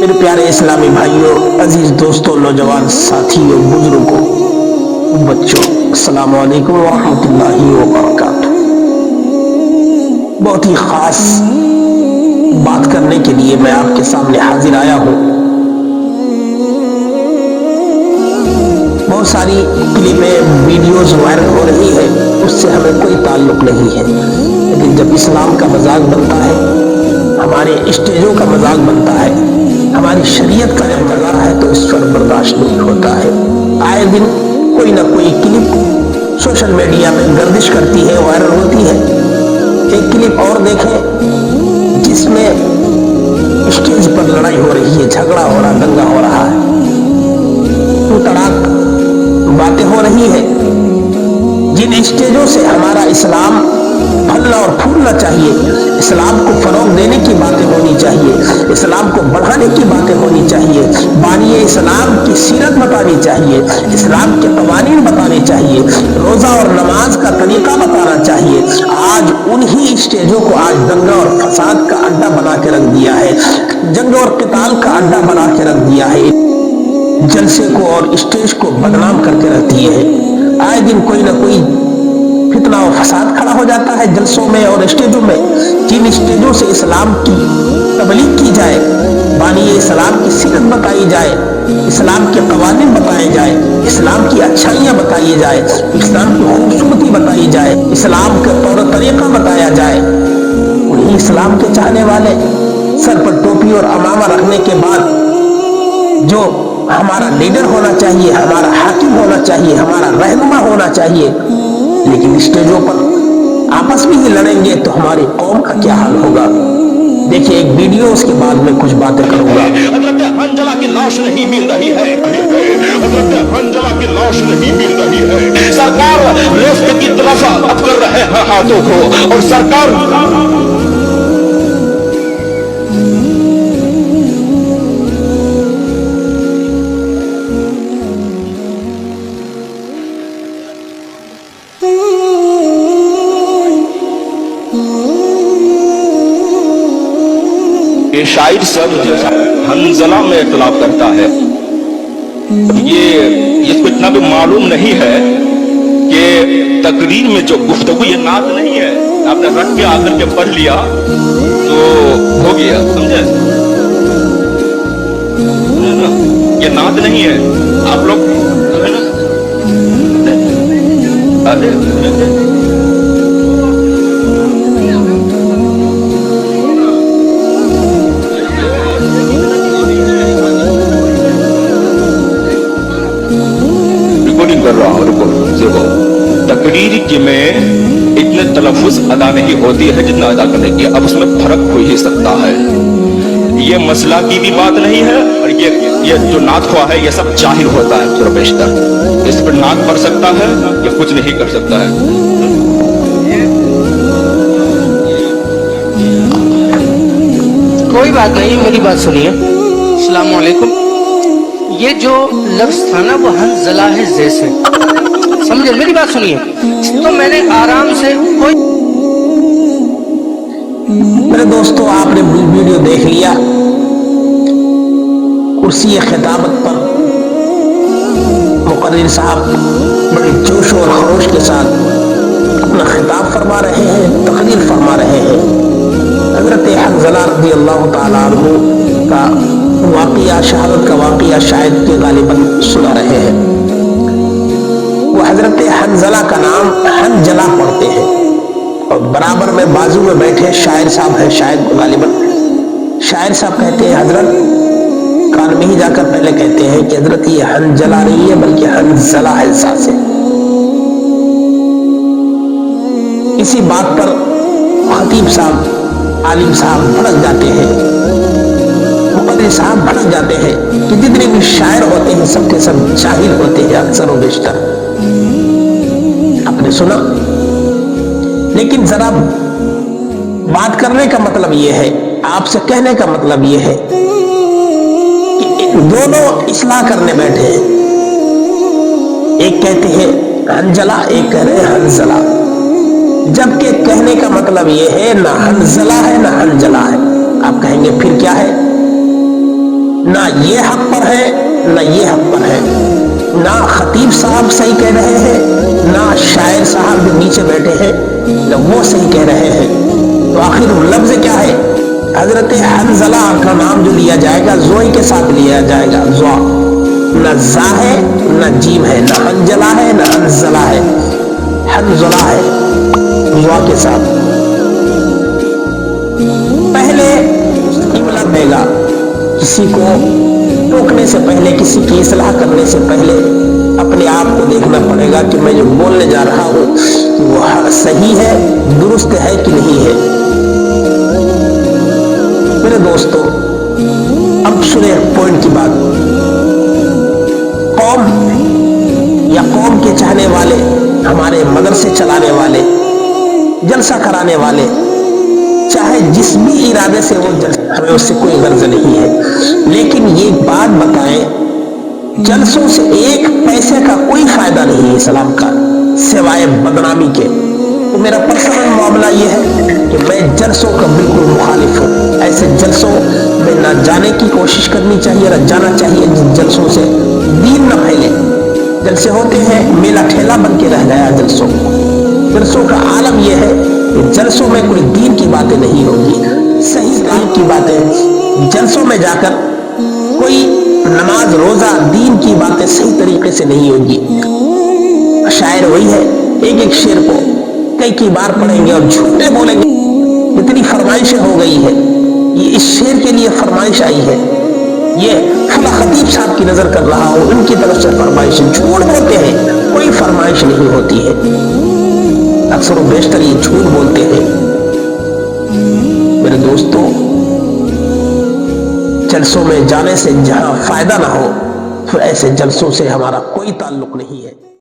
मेरे प्यारे इस्लामी भाइयों, अजीज दोस्तों, नौजवान साथियों, बुजुर्गों, बच्चों, अस्सलाम वालेकुम व रहमतुल्लाहि व बरकातुहू। बहुत ही खास बात करने के लिए मैं आपके सामने हाजिर आया हूँ। बहुत सारी क्लिपें, वीडियोस वायरल हो रही है, उससे हमें कोई ताल्लुक नहीं है, लेकिन जब इस्लाम का मजाक बनता है, हमारे स्टेजों का मजाक बनता है, हमारी शरीयत का जब मजाक है, तो इस पर बर्दाश्त नहीं होता है। आए दिन कोई ना कोई क्लिप सोशल मीडिया में गर्दिश करती है, वायरल होती है। एक क्लिप और देखें जिसमें स्टेज पर लड़ाई हो रही है, झगड़ा हो रहा, दंगा हो रहा है, तू तड़ाक बातें हो रही है। जिन स्टेजों से हमारा इस्लाम फलना और फूलना चाहिए, इस्लाम को फरोग देने की बातें होनी चाहिए, इस्लाम को बढ़ाने की बातें होनी चाहिए, बानिए इस्लाम की सीरत बतानी चाहिए, इस्लाम के कवानीन बताने चाहिए, रोजा और नमाज का तरीका बताना चाहिए। आज उन्हीं स्टेजों को आज दंगा और फसाद का अड्डा बना के रख दिया है, जंग और क़िताल का अड्डा बना के रख दिया है, जलसे को और स्टेज को बदनाम करके रख दिए है। आए दिन कोई ना कोई फितना और फसाद खड़ा हो जाता है जलसों में और स्टेजों में। जिन स्टेजों से इस्लाम की तबलीग की जाए, बानिए इस्लाम की सीरत बताई जाए, इस्लाम के कवानीन बताए जाए, इस्लाम की अच्छाइयाँ बताई जाए, इस्लाम की खूबसूरती बताई जाए, इस्लाम का तौर तरीका बताया जाए, उन्हीं इस्लाम के चाहने वाले सर पर टोपी और अमामा रखने के बाद जो हमारा लीडर होना चाहिए, हमारा हाकिम होना चाहिए, हमारा रहनुमा होना चाहिए, लेकिन स्टेजों पर आपस में ही लड़ेंगे तो हमारी कौम का क्या हाल होगा। देखिए एक वीडियो, उसके बाद में कुछ बातें करूंगा। हज़रत हंज़ला की लाश नहीं मिल रही है, हज़रत हंज़ला की लाश नहीं मिल रही है। सरकार रिफ्त की तरफ अब कर रहे हैं हाथों को, और सरकार शायर सब हंज़ला में इख्तिलाफ करता है। ये इसको इतना भी मालूम नहीं है कि तकरीर में जो गुफ्तगू, ये नात नहीं है। आपने रख के आकर के पढ़ लिया तो हो गया, समझे? ये नात नहीं है। आप लोग कर रहा हूं, रुको। देखो, तकरीर की में इतने तलफ़ुज़ अदा नहीं होती है जितना अदा करने की। अब उसमें फर्क हो ही सकता है। ये मसला की भी बात नहीं है, और ये जो नात हुआ है, ये सब जाहिल होता है थोड़ा बेशतर। इस पर नात पढ़ सकता है, ये कुछ नहीं कर सकता है। कोई बात नहीं, मेरी बात सुनिए। अस्सलाम वालेकुम। ये जो लफ्ज था ना, वो हंज़ला है जैसे, समझे? मेरी बात सुनिए। तो मैंने आराम से कोई, मेरे दोस्तों, आपने वीडियो देख लिया। कुर्सी खिताबत पर मुकर्रिर साहब बड़े जोश और खरोश के साथ अपना खिताब फरमा रहे हैं, तकरीर फरमा रहे हैं। हज़रत हंज़ला रज़ी अल्लाह ताला अन्हु का वाक़िया, शहादत का वाक़िया शायद के गालिबन सुना रहे हैं। वो हज़रत हंज़ला का नाम हंज़ला पढ़ते हैं, और बराबर में बाजू में बैठे शायर साहब है, शायद गालिबन शायर साहब कहते हैं, हजरत कान में ही जाकर पहले कहते हैं कि हजरत ये हंज़ला नहीं है बल्कि हंज़ला है से। इसी बात पर खतीब साहब, आलिम साहब भड़क जाते हैं, मुक़र्रिर साहब भड़क जाते हैं कि जितने भी शायर होते हैं सबके सब जाहिल होते हैं अक्सर और बेशतर। आपने सुना, लेकिन जरा बात करने का मतलब यह है, आपसे कहने का मतलब यह है कि दोनों इस्लाह करने बैठे हैं। एक कहते हैं हंज़ला, एक कह रहे हैं हंज़ला, जबकि कहने का मतलब यह है ना हंज़ला है ना हंज़ला है। आप कहेंगे फिर क्या है? ना ये हक पर है ना ये हक पर है, ना खतीब साहब सही कह रहे हैं ना शायर साहब जो नीचे बैठे हैं ना वो सही कह रहे हैं। तो आखिर लफ्ज क्या है? हजरत हंजला का नाम जो लिया जाएगा जोई के साथ लिया जाएगा, ज़ा, न जा है न जीम है, न हंजला है न हंजला है, हंजला है ज़ा के साथ। पहले इमला देगा, किसी को टोकने से पहले, किसी की इस्लाह करने से पहले अपने आप को देखना पड़ेगा कि मैं जो बोलने जा रहा हूं वो सही है, दुरुस्त है कि नहीं है। मेरे दोस्तों, अब सुने पॉइंट की बात। कौम या कौम के चाहने वाले, हमारे मदरसे चलाने वाले, जलसा कराने वाले, चाहे जिस भी इरादे से वो जलसा, हमें उससे कोई गर्ज नहीं है, लेकिन ये बात बताएं, जलसों से एक पैसे का कोई फायदा नहीं है इस्लाम का सिवाय बदनामी के। तो मेरा पर्सनल मामला ये है कि मैं जलसों का बिल्कुल मुखालिफ हूँ। ऐसे जलसों में ना जाने की कोशिश करनी चाहिए, ना जाना चाहिए। जिन जलसों से दीन न फैले, जलसे होते हैं मेला ठेला बन के रह गया जलसों। जलसों का आलम यह है कि जलसों में कोई दीन की बातें नहीं होगी, सही इस्लाम की बातें। जलसों में जाकर कोई नमाज रोजा दीन की बातें सही तरीके से नहीं होगी। शायर वही है, एक एक शेर को कई बार पढ़ेंगे और झूठे बोलेंगे। इतनी फरमाइशें हो गई है, ये इस शेर के लिए फरमाइश आई है, ये फला खतीब साहब की नजर कर रहा हूं, उनकी तरफ से फरमाइश, झूठ बोलते हैं, कोई फरमाइश नहीं होती है। अक्सर बेशतर ये झूठ बोलते हैं। मेरे दोस्तों, जलसों में जाने से जहां फायदा ना हो, फिर ऐसे जलसों से हमारा कोई ताल्लुक नहीं है।